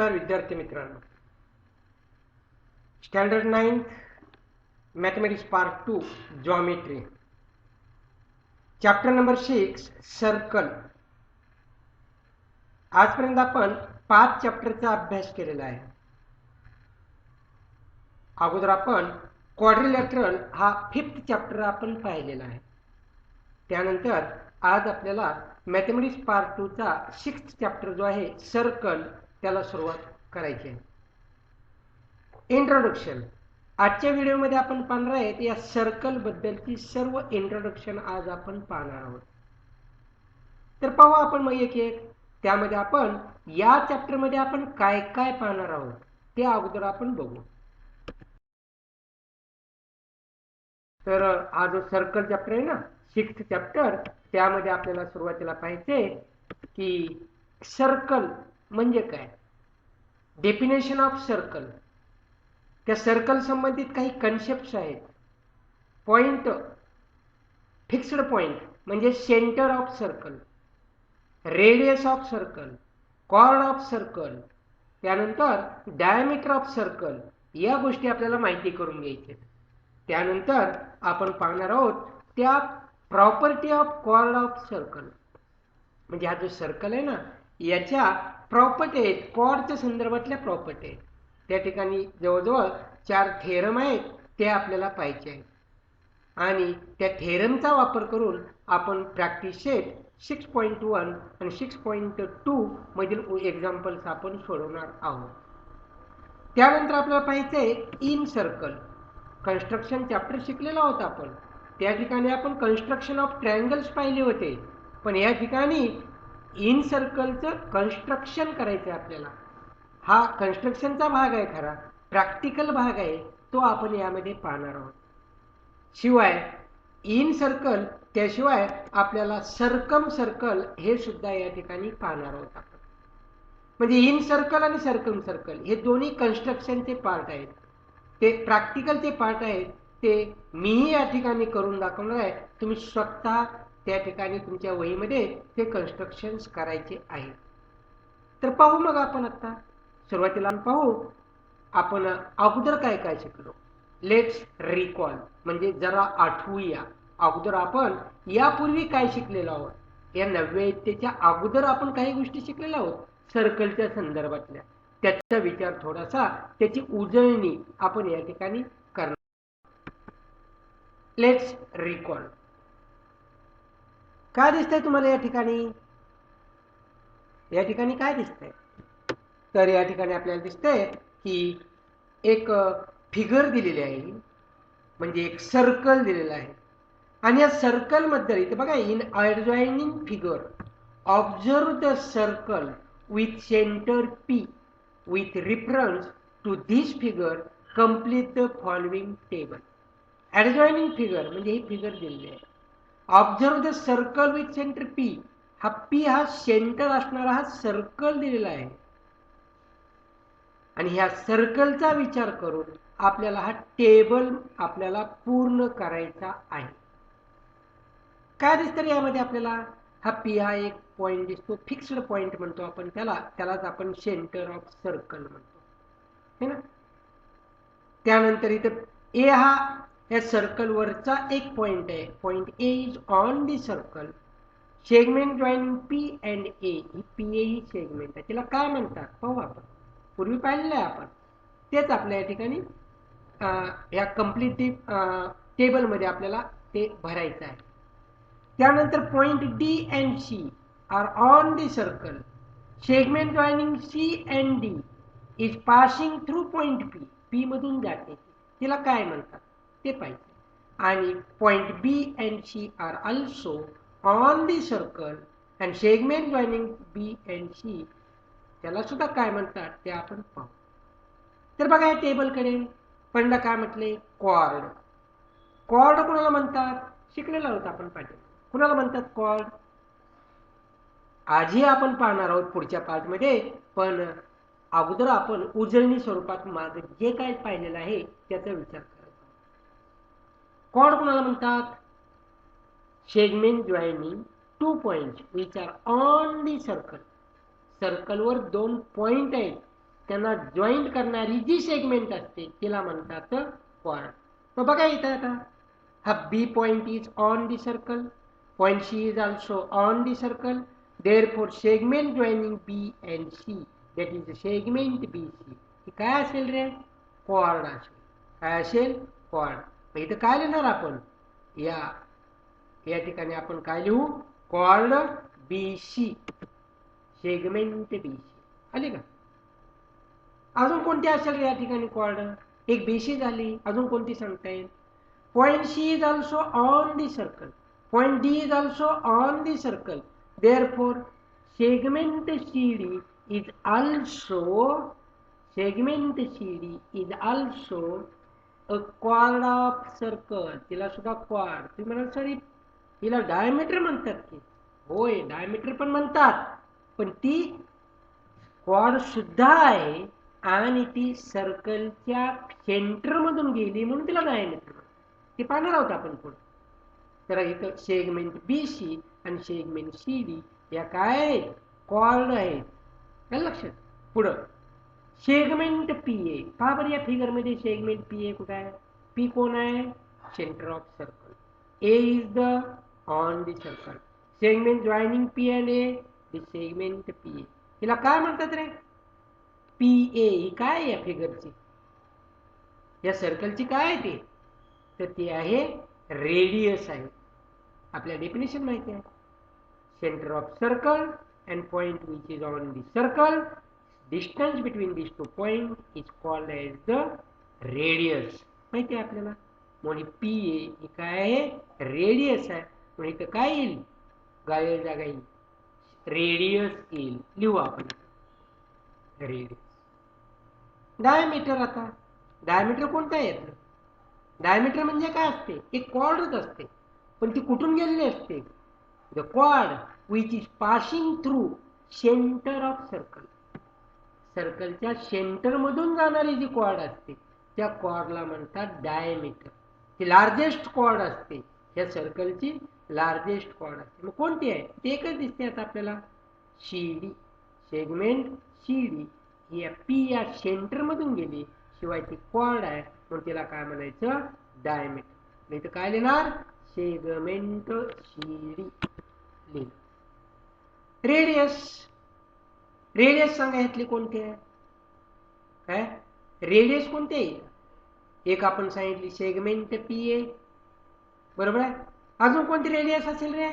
नमस्कार विद्यार्थी मित्रांनो, standard 9 mathematics part 2 geometry chapter number 6 circle. आजपर्यंत आपण 5 चॅप्टरचा अभ्यास केलेला आहे. अगोदर आपण क्वाड्रिलॅटरल हा 5th चॅप्टर आपण पाहिलेला आहे. त्यानंतर आज आपल्याला मॅथमॅटिक्स पार्ट 2 चा 6th चॅप्टर जो आहे सर्कल त्याला सुरुवात करायची आहे. इंट्रोडक्शन. आजच्या व्हिडिओमध्ये आपण पाहणार आहे या सर्कल बद्दलची सर्व इंट्रोडक्शन आज आपण पाहणार आहोत. तर पाहू आपण मग एक एक. त्यामध्ये आपण या चॅप्टर मध्ये आपण काय काय पाहणार आहोत ते अगोदर आपण बघू. तर हा जो सर्कल चॅप्टर आहे ना 6th चॅप्टर, त्यामध्ये आपल्याला सुरुवातीला पाहायचे की सर्कल म्हणजे काय, डेफिनेशन ऑफ सर्कल, त्या सर्कल संबंधित काही कन्सेप्ट्स आहेत. पॉइंट, फिक्स्ड पॉइंट म्हणजे centre of circle, radius of circle, chord of circle, त्यानंतर डायमीटर ऑफ सर्कल, या गोष्टी आपल्याला माहिती करून घ्यायच्या. त्यानंतर आपण पाहणार आहोत त्या property of chord of circle, म्हणजे हा जो सर्कल आहे ना याच्या प्रॉपर्टी आहेत, कॉर्डच्या संदर्भातल्या प्रॉपर्टी आहेत. त्या ठिकाणी जवळजवळ 4 थेरम आहेत, ते आपल्याला पाहिजे आहेत. आणि त्या थेरमचा वापर करून आपण प्रॅक्टिस सेट 6.1 आणि 6.2 मधील एक्झाम्पल्स आपण सोडवणार आहोत. त्यानंतर आपल्याला पाहायचं आहे इन सर्कल. कन्स्ट्रक्शन चॅप्टर शिकलेला होता आपण. त्या ठिकाणी आपण कन्स्ट्रक्शन ऑफ ट्रायंगल्स पाहिले होते, पण या ठिकाणी इन सर्कलचं कन्स्ट्रक्शन करायचं आहे आपल्याला. हा कन्स्ट्रक्शनचा भाग आहे, खरा प्रॅक्टिकल भाग आहे, तो आपण यामध्ये पाहणार आहोत. शिवाय इन सर्कल, त्याशिवाय आपल्याला सर्कम सर्कल हे सुद्धा या ठिकाणी पाहणार आहोत आपण. म्हणजे इन सर्कल आणि सर्कम सर्कल हे दोन्ही कन्स्ट्रक्शनचे पार्ट आहेत. ते प्रॅक्टिकलचे पार्ट आहेत, ते मीही या ठिकाणी करून दाखवणार आहे. तुम्ही स्वतः त्या ठिकाणी तुमच्या वहीमध्ये ते कन्स्ट्रक्शन्स करायचे आहेत. तर पाहू मग आपण आता सुरुवातीला पाहू आपण अगोदर काय काय शिकलो. लेट्स रिकॉल, म्हणजे जरा आठवूया अगोदर आपण यापूर्वी काय शिकलेलो आहोत. या 90 अगोदर आपण काही गोष्टी शिकलेल्या आहोत सर्कलच्या संदर्भातल्या. त्याचा विचार थोडासा, त्याची उजळणी आपण या ठिकाणी करणार. Let's recall. काय दिसतंय तुम्हाला या ठिकाणी? या ठिकाणी काय दिसतंय? तर या ठिकाणी आपल्याला दिसतंय की एक फिगर दिलेली आहे, म्हणजे एक सर्कल दिलेला आहे. आणि या सर्कल मध्ये इथे बघा, in adjoining figure observe the circle with centre P with reference to this figure complete the following table. Adjoining figure म्हणजे ही फिगर दिलेली आहे. Observe the circle with centre P, हा पी हा सेंटर असणारा हा सर्कल दिलेला आहे. आणि ह्या सर्कलचा विचार करून आपल्याला हा टेबल आपल्याला पूर्ण करायचा आहे. काय दिसतं यामध्ये आपल्याला? हा पी हा एक पॉइंट दिसतो, फिक्स्ड पॉइंट म्हणतो आपण त्याला, त्यालाच आपण सेंटर ऑफ सर्कल म्हणतो, है ना. त्यानंतर इथे ए हा या सर्कलवरचा एक पॉइंट आहे. Point A is on the circle. Segment joining P and A, he P A he segment आहे. तिला काय म्हणतात पाहू आपण. पूर्वी पाहिलेलं आहे आपण, तेच आपल्या या ठिकाणी या कम्प्लीट टेबलमध्ये आपल्याला ते भरायचं आहे. त्यानंतर point D and C are on the circle. Segment joining C and D is passing through point P, P मधून जाते, तिला काय म्हणतात ते पाहिजे. आणि point B and C are also on the circle and segment joining B and C, त्याला सुद्धा काय म्हणतात ते आपण पाहू. तर बघा या टेबलकडे पहिला काय म्हटले, कॉर्ड. कॉर्ड कोणाला म्हणतात शिकलेला होता आपण पाहिजे. कुणाला म्हणतात कॉर्ड? आजही आपण पाहणार आहोत पुढच्या पार्टमध्ये, पण अगोदर आपण उजळणी स्वरूपात मागे जे काय पाहिलेलं आहे त्याचा विचार करायचा. कॉर्ड कोणाला म्हणतात? Segment joining 2 points which are on the circle. सर्कलवर 2 पॉइंट आहेत, त्यांना जॉईंट करणारी जी सेगमेंट असते तिला म्हणतात क्वाड. मग बघा इथं आता हा B point is on the circle, point C is also on the circle, therefore segment joining B and C, that is the segment BC, हे काय असेल रे? क्वाड असेल. काय असेल? क्वाड. मग इथं काय लिहिणार आपण? या ठिकाणी आपण काय लिहू? Quad BC, segment BC. आली का? अजून कोणती असेल रे या ठिकाणी क्वाड? एक BC झाली, अजून कोणती सांगता येईल? Point C is also on the circle. Point D is also on the circle. Therefore, segment CD is also a quad of circle. तिला सुद्धा क्वाड. तुम्ही म्हणाल सर हिला डायमीटर म्हणतात की? होय, डायमीटर पण म्हणतात, पण ती क्वाड सुद्धा आहे आणि ती सर्कलच्या सेंटर मधून गेली म्हणून तिला डायमीटर. ते पाहणार आहोत आपण पुढे. तर इथं सेगमेंट BC आणि सेगमेंट CD या काय आहेत? क्वाड आहेत. लक्षात. पुढं सेगमेंट PA. पहा बरं या फिगरमध्ये सेगमेंट PA कुठं आहे? P कोण आहे? Centre of circle. A is the on the circle. Segment joining P and A, the segment PA. हिला काय म्हणतात रे? PA. ही काय आहे या फिगरची? या सर्कलची काय आहे ती? तर ती आहे रेडियस आहे. आपल्या डेफिनेशन माहिती आहे. Centre of circle and point which is on the circle, distance between these two points is called as the radius. माहिती आहे आपल्याला. म्हणून PA ही काय आहे? रेडियस आहे. म्हणून इथं काय येईल? गाळेल जागा येईल, रेडियस येईल. लिहू आपण रेडियस. डायमीटर. आता डायमीटर कोणता येतं? डायमीटर म्हणजे काय असते? एक क्वाडच असते, पण ती कुठून गेलेली असते? The quad which is passing through centre of circle. सर्कलच्या सेंटर मधून जाणारी जी क्वाड असते त्या क्वाडला म्हणतात डायमीटर. ती लार्जेस्ट क्वाड असते. या सर्कलची लार्जेस्ट क्वाड असते. मग कोणती आहे? ते एकच दिसते आता आपल्याला, CD. सेगमेंट CD ही P या सेंटर मधून गेली शिवाय ती क्वाड आहे म्हणून तिला काय म्हणायचं? डायमीटर. नाही तर काय लिहिणार? सेगमेंट CD लिहिलं. रेडियस. रेडियस सांगा यातली कोणती आहे? काय रेडियस कोणती आहे? एक आपण सांगितली सेगमेंट PA, बरोबर आहे. अजून कोणती रेडियस असेल रे?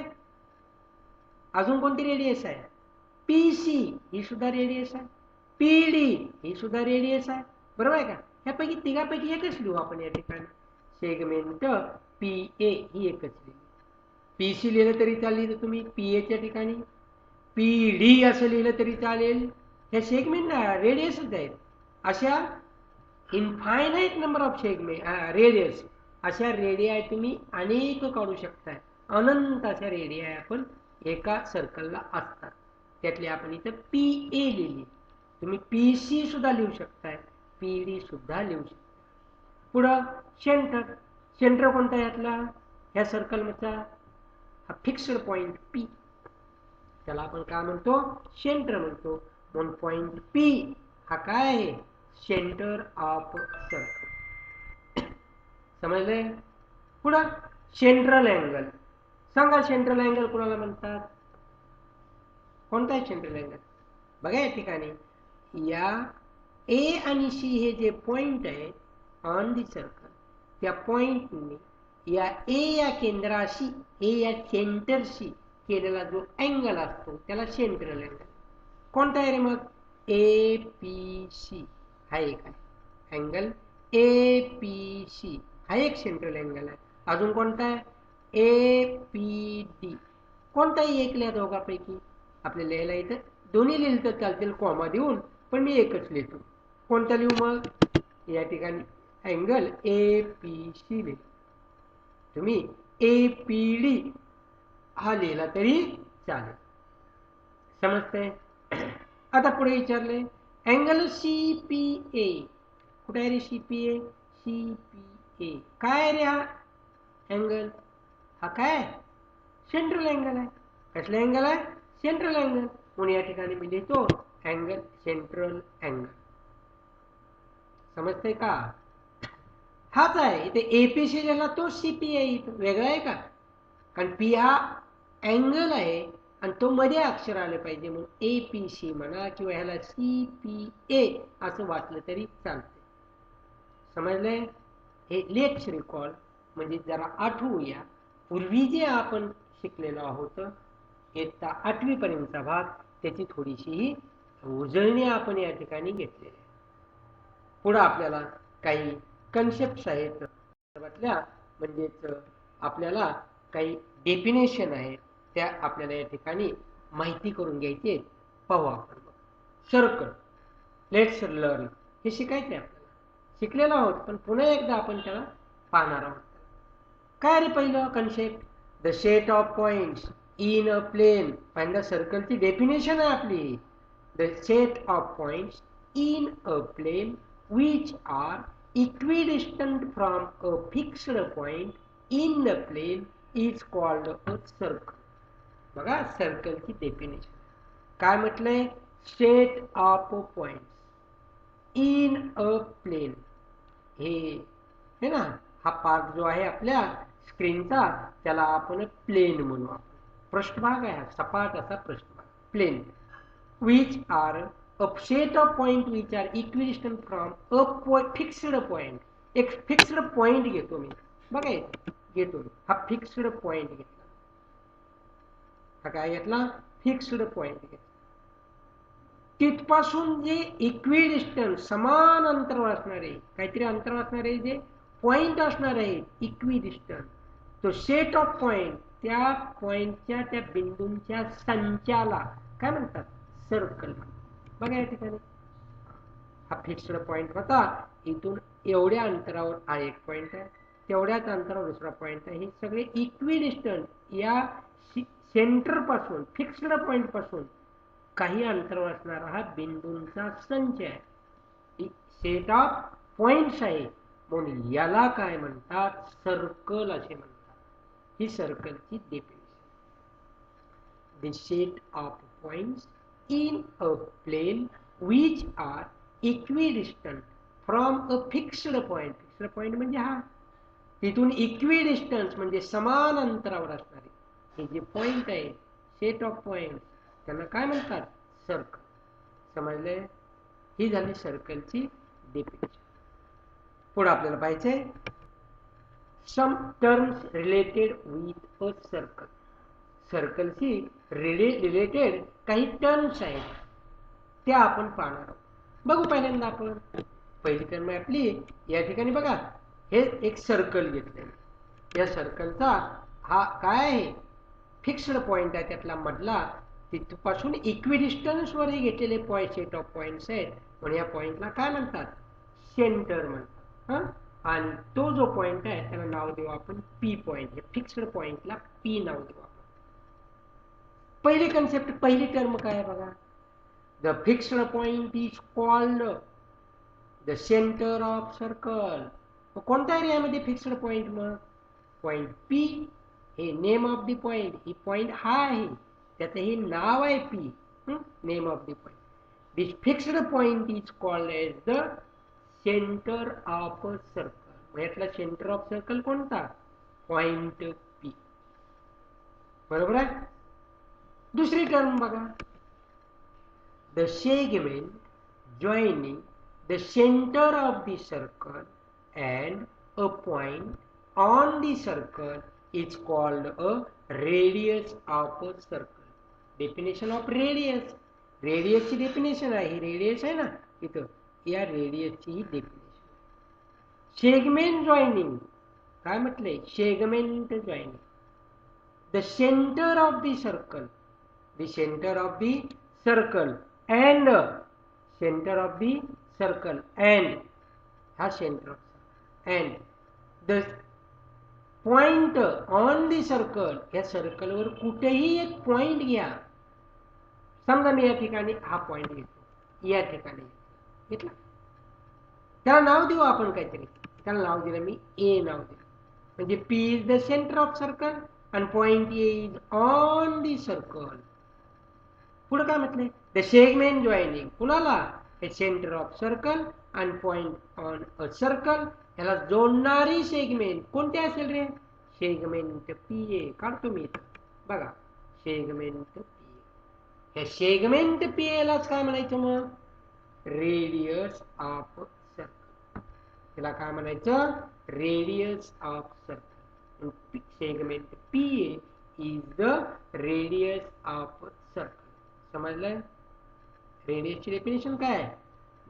अजून कोणती रेडियस आहे? PC ही सुद्धा रेडियस आहे. PD ही सुद्धा रेडियस आहे, बरोबर आहे का? ह्यापैकी तिघापैकी एकच लिहू आपण या ठिकाणी. सेगमेंट PA ही एकच लिहिली. PC लिहिलं तरी चालेल तुम्ही PA च्या ठिकाणी. PD असं लिहिलं तरी चालेल. हे सेगमेंट रेडियसच आहेत. अशा infinite number of segment radius, अशा रेडिया तुम्ही अनेक काढू शकताय. अनंत अशा रेडिया आपण एका सर्कलला असतात. त्यातली आपण इथं PA लिहिली. तुम्ही PC सुद्धा लिहू शकताय, PD सुद्धा लिहू शकता. पुढं सेंटर. सेंटर कोणता यातला? ह्या सर्कलमधचा हा फिक्स्ड पॉइंट P, त्याला आपण काय म्हणतो? सेंटर म्हणतो. म्हणून पॉइंट P हा काय आहे? Centre of circle. समजले? पुढं सेंट्रल अँगल. सांगा सेंट्रल अँगल कोणाला म्हणतात? कोणता आहे सेंट्रल अँगल? बघा या ठिकाणी या A आणि C हे जे पॉइंट आहे ऑन दी सर्कल, त्या पॉइंटने या A या केंद्राशी, A या सेंटरशी केलेला जो अँगल असतो त्याला सेंट्रल अँगल. कोणता आहे रे मग? APC हा एक आहे अँगल. APC हा एक सेंट्रल अँगल आहे. अजून कोणता आहे? APD. कोणताही एक लिहा दोघांपैकी. आपल्याला लिहायला इथं दोन्ही लिहिलं तर चालतील कॉमा देऊन, पण मी एकच लिहितो. कोणता लिहू मग? या ठिकाणी अँगल APC लिहिलं. तुम्ही APD हा लिहिला तरी चालेल. समजतंय? आता पुढे विचारले अँगल CPA. कुठे आहे रे CPA? CPA काय रे? हा अँगल हा काय? सेंट्रल अँगल आहे. कसला अँगल आहे? Central angle. म्हणून या ठिकाणी मी लिहितो अँगल सेंट्रल अँगल. समजतंय का? हाच आहे इथे एपीसी ज्याला तो सीपी आहे, इथं वेगळा आहे का? कारण पी हा अँगल आहे आणि तो मध्ये अक्षर आले पाहिजे म्हणून एपीसी म्हणा किंवा ह्याला सीपीए असं वाचलं तरी चालते. समजलंय? हे लेट्स रिकॉल म्हणजे जरा आठवूया पूर्वी जे आपण शिकलेलो आहोत इयत्ता 8वी पर्यंतचा भाग, त्याची थोडीशी उजळणी आपण या ठिकाणी घेतलेली आहे. पुढे आपल्याला काही कन्सेप्ट आहेत म्हणजेच आपल्याला काही डेफिनेशन आहेत त्या आपल्याला या ठिकाणी माहिती करून घ्यायची आहे. पाहू आपण. सर्कल, लेट्स लर्न, हे शिकायचं आहे आपल्याला. शिकलेलो आहोत पण पुन्हा एकदा आपण त्याला पाहणार आहोत. काय रे पहिलं concept? The set of points in a plane. पहिल्यांदा सर्कलची डेफिनेशन आहे आपली. The set of points in a plane which are equidistant from a fixed point in the plane is called a circle. बघा सर्कलची डेफिनेशन काय म्हटलंय? Set of points in a plane. हे ना, हा पार्ट जो आहे आपल्या स्क्रीनचा त्याला आपण प्लेन म्हणू. पृष्ठभाग आहे, सपाट असा पृष्ठभाग plain. which are a set of point which are equidistant from a fixed point. एक फिक्स्ड पॉइंट घेतो मी, बघा घेतो मी हा फिक्स्ड पॉइंट घेतला. हा काय घेतला? फिक्स्ड पॉइंट घेतला. तिथपासून जे इक्विडिस्टन्स समान अंतरावर असणारे काहीतरी अंतर असणारे जे पॉइंट असणार आहे इक्विडिस्टन्स, तो सेट ऑफ पॉइंट त्या पॉइंटच्या त्या बिंदूंच्या संचाला काय म्हणतात? सर्कल. बघा या ठिकाणी हा फिक्स्ड पॉइंट होता. इथून एवढ्या अंतरावर हा एक पॉइंट आहे, तेवढ्याच अंतरावर दुसरा पॉइंट आहे. हे सगळे इक्विडिस्टंट या सेंटर पासून फिक्स्ड पॉइंट पासून काही अंतरावर असणारा हा बिंदूंचा संच आहे. सेट ऑफ पॉइंट्स आहे म्हणून याला काय म्हणतात? सर्कल असे म्हणतात. ही सर्कलची definition. The set of points in a plane which are equidistant from a fixed point. fixed point म्हणजे हा तिथून इक्विडिस्टन्स म्हणजे समान अंतरावर असणारे हे जे पॉइंट आहे सेट ऑफ पॉइंट त्यांना काय म्हणतात? सर्कल. समजले? ही झाली सर्कलची डेफिनेशन. पुढे आपल्याला पाहिजे some terms related with a circle. सर्कलशी रिलेटेड काही टर्म्स आहेत त्या आपण पाहणार आहोत. बघू पहिल्यांदा आपण पहिली टर्म आहे आपली या ठिकाणी. बघा हे एक सर्कल घेतलेलं, या सर्कलचा हा काय आहे? फिक्स्ड पॉइंट आहे त्यातला मधला. तिथपासून इक्विडिस्टन्स वर घेतलेले पॉइंट सेट ऑफ पॉइंट्स आहेत म्हणून या पॉइंटला काय म्हणतात? सेंटर म्हणतात. आणि तो जो पॉइंट आहे त्याला नाव देऊ आपण पी पॉइंट. हे फिक्स्ड पॉइंटला पी नाव देऊ आपण. पहिली कन्सेप्ट, पहिली टर्म काय आहे बघा? The fixed point is called the centre of circle. कोणत्या एरियामध्ये फिक्स्ड पॉइंट? मग पॉइंट पी हे नेम ऑफ द पॉइंट. ही पॉइंट हा आहे त्याचं हे नाव आहे P, name of the point. This fixed point is called as the centre of circle. यातला सेंटर ऑफ सर्कल कोणता? Point P. बरोबर आहे? दूसरी टर्म बघा, the segment joining the center of the circle and a point on the circle is called a radius of a circle. Definition of radius. Radius ची definition आहे, ही radius आहे ना इथं, या रेडियसची ही डेफिनेशन. सेगमेंट जॉइनिंग काय म्हटलंय? Segment joining the center of the circle, the center of the circle and center of the circle and हा center of and the point on the circle. या circle वर कुठेही एक पॉइंट घ्या. समजा मी या ठिकाणी हा पॉइंट घेतो, या ठिकाणी घेतला, त्याला नाव देऊ आपण काहीतरी. त्याला नाव दिलं मी ए नाव दिलं. म्हणजे P is the centre of circle and point A is on the circle. पुढे काय म्हटलंय? The segment joining कुणाला? The center of circle and point on a circle. याला जोडणारी सेगमेंट कोणते असेल रे? Segment PA. काढतो मी इथं बघा, सेगमेंट PA. या सेगमेंट PA लाच काय म्हणायचं मग? Radius of circle. त्याला काय म्हणायचं? Radius of circle. Segment PA is the radius of circle. समजलं? रेडियसची डेफिनेशन काय?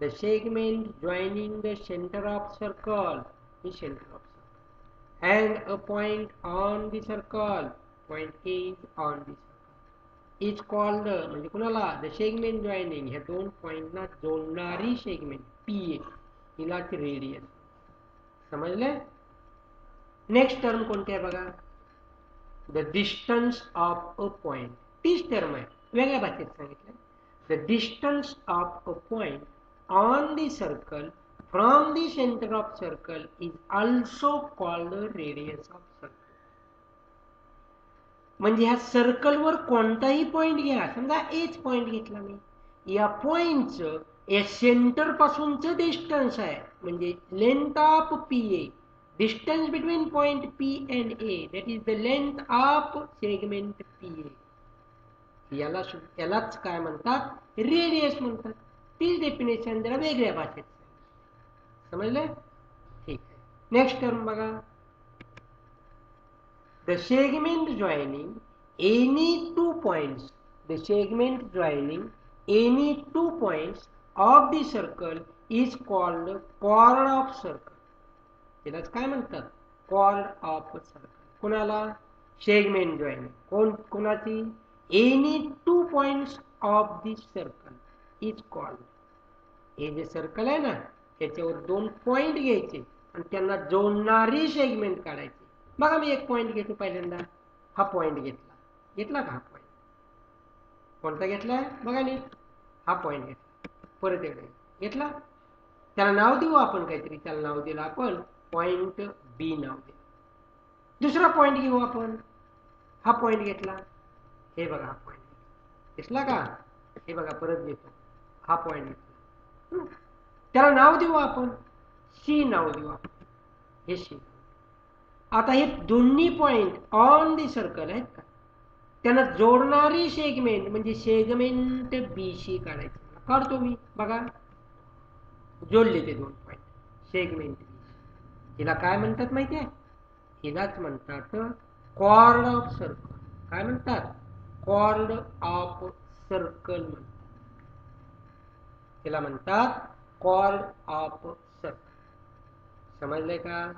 The segment joining the center of circle is center of circle and a point on the circle, point A is on the circle, is called म्हणजे कुणाला? The segment joining. ह्या दोन पॉइंटला जोडणारी segment PA हिलाच radius. समजलं? Next term कोणती आहे बघा? The distance of a point. तीच टर्म आहे, वेगळ्या भाषेत सांगितलं. The distance of a point on the circle from the center of circle is also called the radius of circle. म्हणजे ह्या सर्कलवर कोणताही पॉइंट घ्या, समजा एच पॉइंट घेतला मी, या पॉइंटचं या सेंटर पासूनचं डिस्टन्स आहे म्हणजे length of PA. Distance between point P and A, that is the length of segment PA. यालाच काय म्हणतात? रेडियस म्हणतात. तीच डेफिनेशन जरा वेगळ्या भाषेत. समजलं? ठीक आहे. नेक्स्ट टर्म बघा. The segment joining any two points, the segment joining any two points of the circle is called chord of circle. त्यालाच काय म्हणतात? Chord of circle. कोणाला? Segment joining. कोणाची? Any two points of the circle is called. हे जे circle आहे ना, त्याच्यावर दोन पॉइंट घ्यायचे आणि त्यांना जोडणारी सेगमेंट काढायची. बघा मी एक पॉइंट घेतो पहिल्यांदा. हा पॉइंट घेतला का? हा पॉइंट कोणता घेतलाय बघा नीट. हा पॉइंट घेतला. परत एकदा घेतला. त्याला नाव देऊ आपण काहीतरी. त्याला नाव दिलं आपण पॉइंट B नाव दे. दुसरा पॉइंट घेऊ आपण. हा पॉइंट घेतला. हे बघा हा पॉइंट दिसला का? हे बघा परत घेतो. हा पॉइंट घेतला. त्याला नाव देऊ आपण C नाव देऊ आपण. हे C. आता हे दोन्ही पॉइंट ऑन दी सर्कल आहेत का? त्यांना जोडणारी सेगमेंट म्हणजे सेगमेंट BC काढायची. काढतो मी बघा. जोडले ते दोन पॉइंट. सेगमेंट हिला काय म्हणतात माहिती आहे? हिलाच म्हणतात कॉर्ड ऑफ सर्कल. काय म्हणतात? कॉर्ड ऑफ सर्कल म्हणतात. हिला म्हणतात कॉर्ड ऑफ सर्कल. समजलंय का?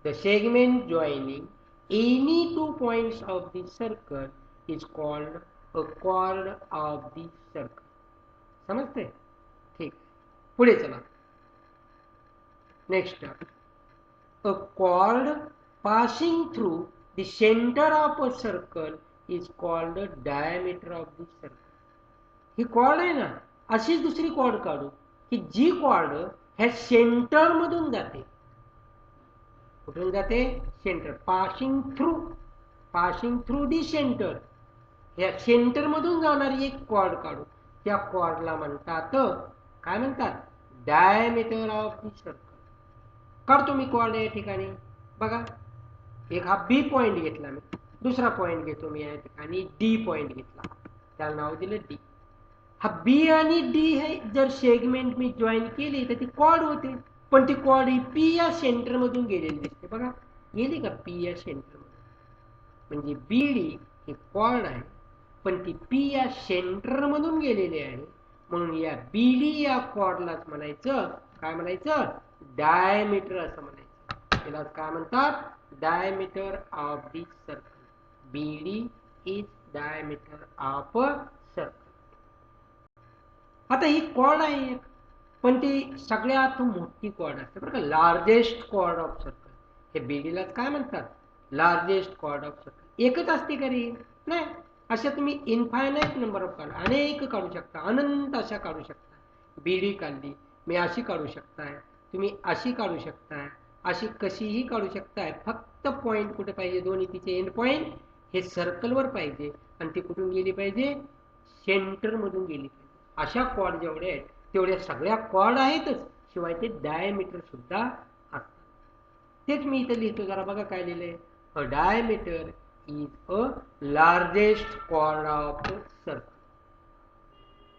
The segment joining any two points of the circle is called a chord of the circle. समजते? ठीक. पुढे चला. Next term. A chord passing through the center of a circle is called the diameter of the circle. ही chord आहे ना, अशीच दुसरी cord काढू की जी कॉर्ड ह्या सेंटर मधून जाते. कुठून जाते? Centre. Passing through the centre. ह्या सेंटर मधून जाणारी एक कॉर्ड काढू. त्या कॉर्डला म्हणतात काय म्हणतात? Diameter of the circle. काढतो मी कॉर्ड या ठिकाणी बघा. एक हा B पॉइंट घेतला मी. दुसरा पॉइंट घेतो मी या ठिकाणी D पॉइंट घेतला. त्याला नाव दिलं D. हा B आणि D हे जर सेगमेंट मी जॉईन केली तर ती कॉर्ड होते. पण ती कॉर्ड ही P या सेंटर मधून गेलेली दिसते बघा. गेली का P या सेंटर मधून? म्हणजे BD ही कॉर्ड आहे पण ती P या सेंटर मधून गेलेली आहे. म्हणून या BD या कॉर्डलाच म्हणायचं काय म्हणायचं? डायमीटर असं म्हणायचं. त्याला काय म्हणतात? Diameter of the circle. BD is diameter of circle. आता ही कॉर्ड आहे पण ती सगळ्यात मोठी कॉर्ड असते बरं का. Largest chord of circle. हे BDलाच काय म्हणतात? Largest chord of circle. एकच असते का रे? नाही. अशा तुम्ही इनफायनाईट नंबर ऑफ काढा. अनेक काढू शकता. अनंत अशा काढू शकता. BD काढली मी अशी काढू शकताय. तुम्ही अशी काढू शकताय. अशी कशीही काढू शकताय. फक्त पॉइंट कुठे पाहिजे? दोन्ही तिचे एंड पॉइंट हे सर्कलवर पाहिजे आणि ती कुठून गेली पाहिजे? सेंटर मधून गेली पाहिजे. अशा कॉर्ड जेवढे आहेत तेवढ्या सगळ्या कॉर्ड आहेतच, शिवाय ते डायमीटर सुद्धा असतात. तेच मी इथे लिहितो, जरा बघा काय लिहिलंय. A diameter is a largest chord of circle.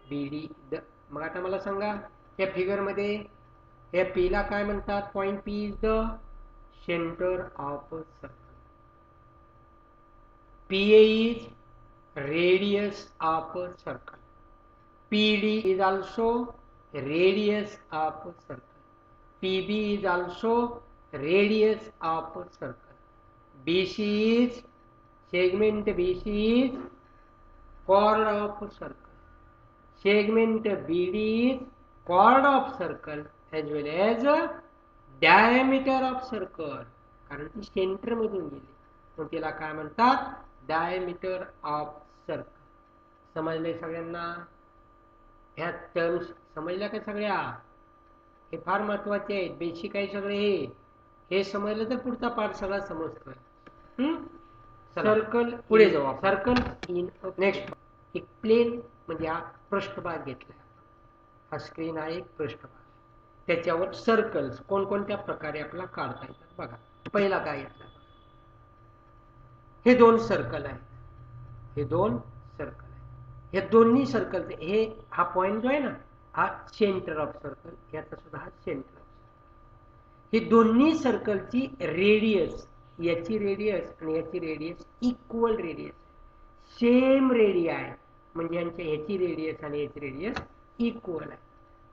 BD मग आता मला सांगा, या फिगर मध्ये या पी ला काय म्हणतात? Point P is the centre of circle. PA is radius of a circle. PD is also radius of a circle. PB is also radius of a circle. BC is segment BC is chord of a circle. Segment BD is chord of circle as well as diameter of circle. कारण ती centre मधून गेली, मग तिला काय म्हणतात? Diameter of circle. समजले सगळ्यांना? ह्या टर्म्स समजल्या का सगळ्या? हे फार महत्वाचे आहेत, बेसिक आहे सगळे. हे समजलं तर पुढचा पार्ट सगळा समजतोय. सर्कल पुढे जाऊ. Circle in next. एक प्लेन म्हणजे हा पृष्ठभाग घेतलाय. हा स्क्रीन आहे एक पृष्ठभाग, त्याच्यावर सर्कल्स कोणकोणत्या प्रकारे आपल्याला काढता येतात बघा. पहिला काय घेतला? हे दोन सर्कल आहे, हे दोन सर्कल आहे. हे दोन्ही सर्कल, हे हा पॉइंट जो आहे ना, हा सेंटर ऑफ सर्कल, याचा सुद्धा हा सेंटर ऑफ सर्कल. हे दोन्ही सर्कलची रेडियस, याची रेडियस आणि याची radius equal radius, same radius आहे. म्हणजे यांच्या ह्याची रेडियस आणि याची रेडियस इक्वल आहे.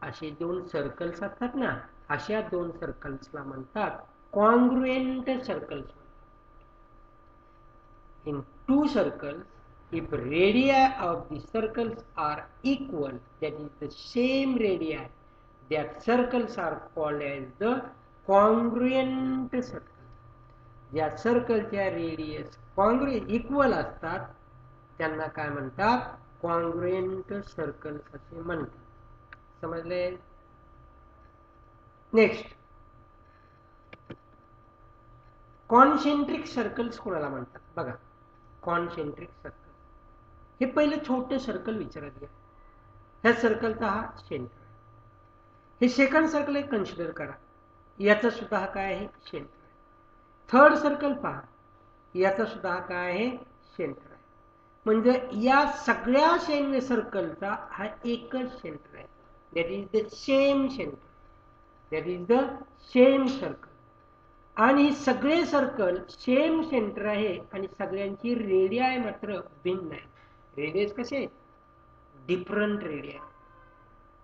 असे दोन सर्कल्स असतात ना, अशा दोन सर्कल्सला म्हणतात congruent circles. In two circles, if radii of the circles are equal, that is the same radii, that circles are called as the congruent circle. ज्या सर्कलच्या रेडियस इक्वल असतात त्यांना काय म्हणतात? कॉन्ग्रुएंट सर्कल्स असे म्हणतात. समजले? नेक्स्ट, कॉन्सेंट्रिक सर्कल्स कोणाला म्हणतात बघा. कॉन्सेंट्रिक सर्कल, हे पहिलं छोटे सर्कल विचारात घ्या. ह्या सर्कलचा हा सेंटर आहे. हे सेकंड सर्कल एक कन्सिडर करा, याचा सुद्धा हा काय आहे? सेंटर आहे. थर्ड सर्कल पहा, याचा सुद्धा हा काय आहे? सेंटर आहे. म्हणजे या सगळ्या सर्कलचा हा एकच सेंटर आहे. That is the same centre, that is the same circle. आणि सगळे सर्कल सेम सेंटर आहे आणि सगळ्यांची रेडियाय मात्र भिन्न आहे. रेडियस कसे आहेत? डिफरंट रेडियाय.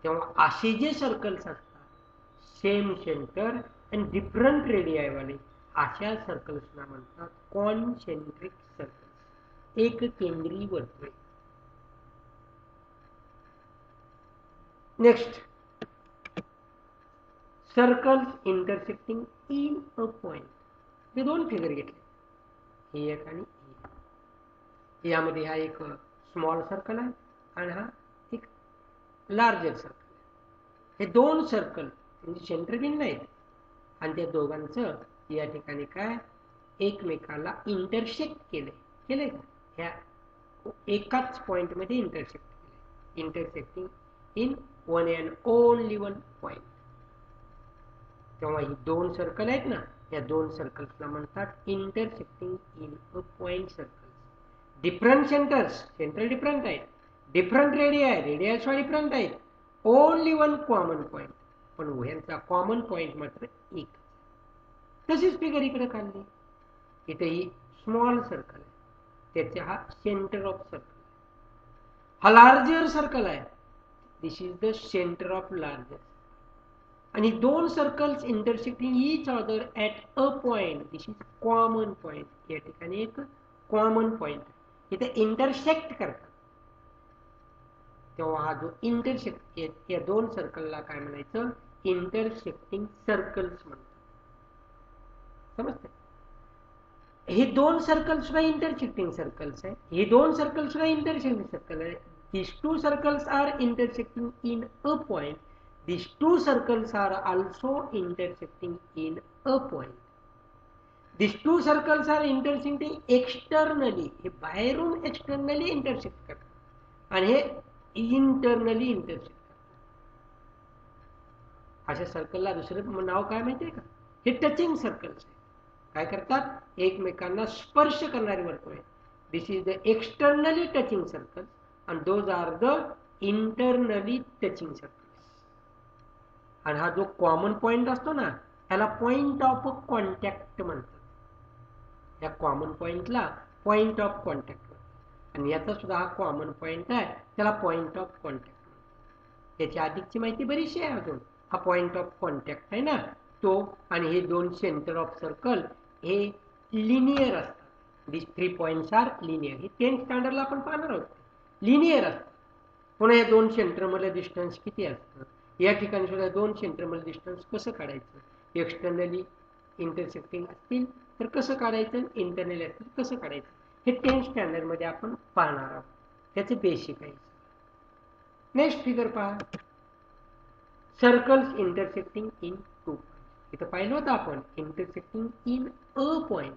तेव्हा असे जे सर्कल्स असतात सेम सेंटर आणि डिफरंट रेडियाय वाले, अशा सर्कल्सना म्हणतात कॉन्सेंट्रिक सर्कल्स, एक केंद्रीय वर्तुळ. Next, circles intersecting in a point. हे दोन फिगर घेतले, ही एक आणि ही. यामध्ये हा एक स्मॉल सर्कल आहे आणि हा एक लार्जर सर्कल आहे. हे दोन सर्कल म्हणजे सेंटर भिन्न आहेत आणि त्या दोघांचं या ठिकाणी काय एकमेकाला इंटरसेक्ट केलंय का? ह्या एकाच पॉइंट मध्ये इंटरसेक्ट केलंय. Intersecting in one and only one point. तेव्हा ही दोन सर्कल आहेत ना, या दोन सर्कल्सला म्हणतात intersecting in a point circle. Different centres, centre different आहेत, डिफरंट रेडियाय, रेडियास डिफरंट आहेत, ओनली वन कॉमन पॉइंट, पण ह्यांचा कॉमन पॉइंट मात्र एक. तशीच फिगर इकडे काढली. इथे ही स्मॉल सर्कल आहे, त्याचा हा सेंटर ऑफ सर्कल. हा लार्जर सर्कल आहे, this is the centre of larger. आणि दोन circles intersecting each other at a point, this is common point. या ठिकाणी एक कॉमन पॉइंट इथे इंटरसेक्ट करतात. तेव्हा हा जो इंटरसेक्ट, या दोन सर्कलला काय म्हणायचं? इंटरसेक्टिंग सर्कल्स म्हणतात. समजते? हे दोन सर्कल सुद्धा इंटरसेक्टिंग सर्कल्स आहे, हे दोन सर्कल सुद्धा इंटरसेक्टिंग सर्कल आहे. These two circles are intersecting in a point. These two circles are also intersecting in a point. These two circles are intersecting externally. हे बाहेरून एक्सटर्नली इंटरसेक्ट करतात आणि हे इंटरनली इंटरसेक्ट करतात. अशा सर्कलला दुसरं नाव काय माहितीये का? हे टचिंग सर्कल्स आहे. काय करतात? एकमेकांना स्पर्श करणारी वर्तुळे. This is the externally touching circle and those are the internally touching circles. आणि हा जो कॉमन पॉइंट असतो ना, ह्याला पॉइंट ऑफ कॉन्टॅक्ट म्हणतात. या कॉमन पॉइंटला पॉइंट ऑफ कॉन्टॅक्ट म्हणतात. आणि याचा सुद्धा हा कॉमन पॉइंट आहे, त्याला पॉइंट ऑफ कॉन्टॅक्ट म्हणतात. याची अधिकची माहिती बरीचशी आहे अजून. हा पॉइंट ऑफ कॉन्टॅक्ट आहे ना तो, आणि हे दोन सेंटर ऑफ सर्कल हे लिनियर असतात. दिस 3 पॉइंट्स आर लिनियर. हे 10th स्टँडर्डला आपण पाहणार आहोत. लिनियर असतात. पुन्हा या दोन सेंटरमधलं डिस्टन्स किती असतं? या ठिकाणी सुद्धा दोन सेंटरमधलं डिस्टन्स कसं काढायचं? एक्सटर्नली इंटरसेक्टिंग असतील तर कसं काढायचं, इंटरनली असतील कसं काढायचं, हे 10th स्टँडर्डमध्ये आपण पाहणार आहोत. त्याचे बेसिक आहे. नेक्स्ट फिगर पहा. Circles intersecting in 2 point. इथं पाहिलं होतं आपण इंटरसेक्टिंग इन अ पॉइंट.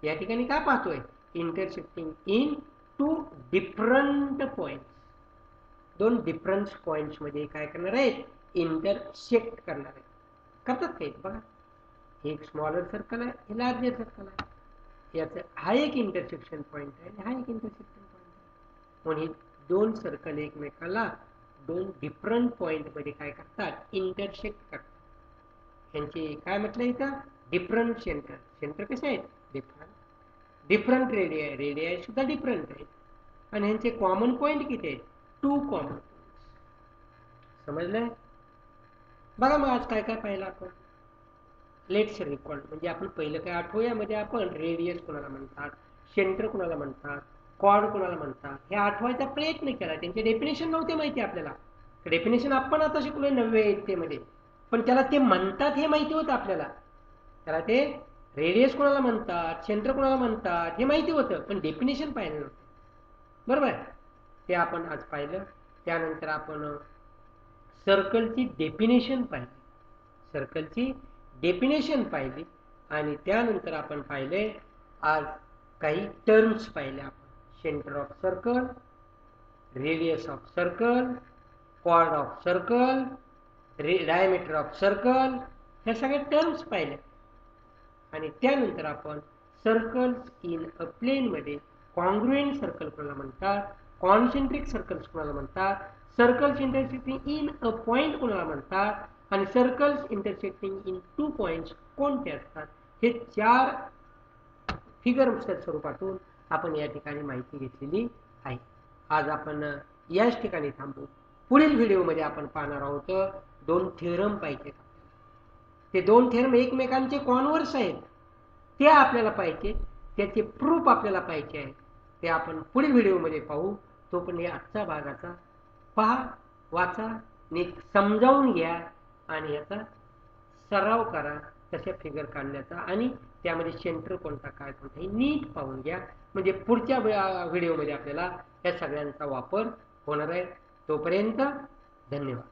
या ठिकाणी काय पाहतोय? Intersecting in 2 different points. दोन डिफरंट पॉइंट्स मध्ये काय करणार आहेत? इंटरसेक्ट करणार आहेत. करतात काय? बघा, एक स्मॉलर सर्कल आहे, हे लार्जर सर्कल आहे. याचं हा एक इंटरसेक्शन पॉइंट आहे, हा एक इंटरसेक्शन पॉइंट आहे. म्हणून ही दोन सर्कल एकमेकाला दोन डिफरंट पॉइंट मध्ये काय करतात? इंटरसेक्ट करतात. यांचे काय म्हटलं इथं? Different centre. सेंटर कसे आहेत? डिफरंट. Different radii. रेडियाई सुद्धा डिफरंट आहेत. आणि यांचे कॉमन पॉइंट किती आहेत? 2 कॉमन पॉइंट्स. समजलंय? बघा मग आज काय काय पाहिलं आपण. Let's recall. म्हणजे आपण पहिलं काय आठवूया. मध्ये आपण रेडियस कोणाला म्हणतात, सेंटर कोणाला म्हणतात, कॉर्ड कोणाला म्हणतात, हे आठवायचा प्रयत्न केला. त्यांचे डेफिनेशन नव्हते माहिती आपल्याला. डेफिनेशन आपण आता शिकलोय 9th मध्ये, पण त्याला ते म्हणतात हे माहिती होतं आपल्याला. त्याला ते रेडियस कोणाला म्हणतात, सेंटर कोणाला म्हणतात हे माहिती होतं, पण डेफिनेशन पाहिलं नव्हतं. बरोबर. ते आपण आज पाहिलं. त्यानंतर आपण सर्कलची डेफिनेशन पाहिली. सर्कलची डेफिनेशन पाहिली. आणि त्यानंतर आपण पाहिले आज काही टर्म्स पाहिले आपण. Centre of circle, radius of circle, chord of circle, diameter of circle, हे सगळे टर्म्स पाहिले. आणि त्यानंतर आपण सर्कल्स इन अ प्लेन मध्ये कॉन्ग्रुएंट सर्कल कोणाला म्हणतात, कॉन्सेंट्रिक सर्कल्स कोणाला म्हणतात, circles intersecting in a point कोणाला म्हणतात, आणि सर्कल्स इंटरसेक्टिंग इन 2 पॉइंट्स कोणते असतात, हे 4 फिगरच्या स्वरूपातून आपण या ठिकाणी माहिती घेतलेली आहे. आज आपण याच ठिकाणी थांबू. पुढील व्हिडिओमध्ये आपण पाहणार आहोत 2 थेरम पाहिजे. ते 2 थेरम एकमेकांचे कॉन्व्हर्स आहेत, ते आपल्याला पाहिजे. त्याचे प्रूफ आपल्याला पाहिजे आहे. ते आपण पुढील व्हिडिओमध्ये पाहू. तोपर्यंत या आजच्या भागाचा पहा, वाचा, नीट समजावून घ्या आणि याचा सराव करा. तशा फिगर काढण्याचा आणि त्यामध्ये सेंटर कोणता काय कोणता हे नीट पाहून घ्या. म्हणजे पुढच्या व्हिडिओमध्ये आपल्याला या सगळ्यांचा वापर होणार आहे. तोपर्यंत धन्यवाद.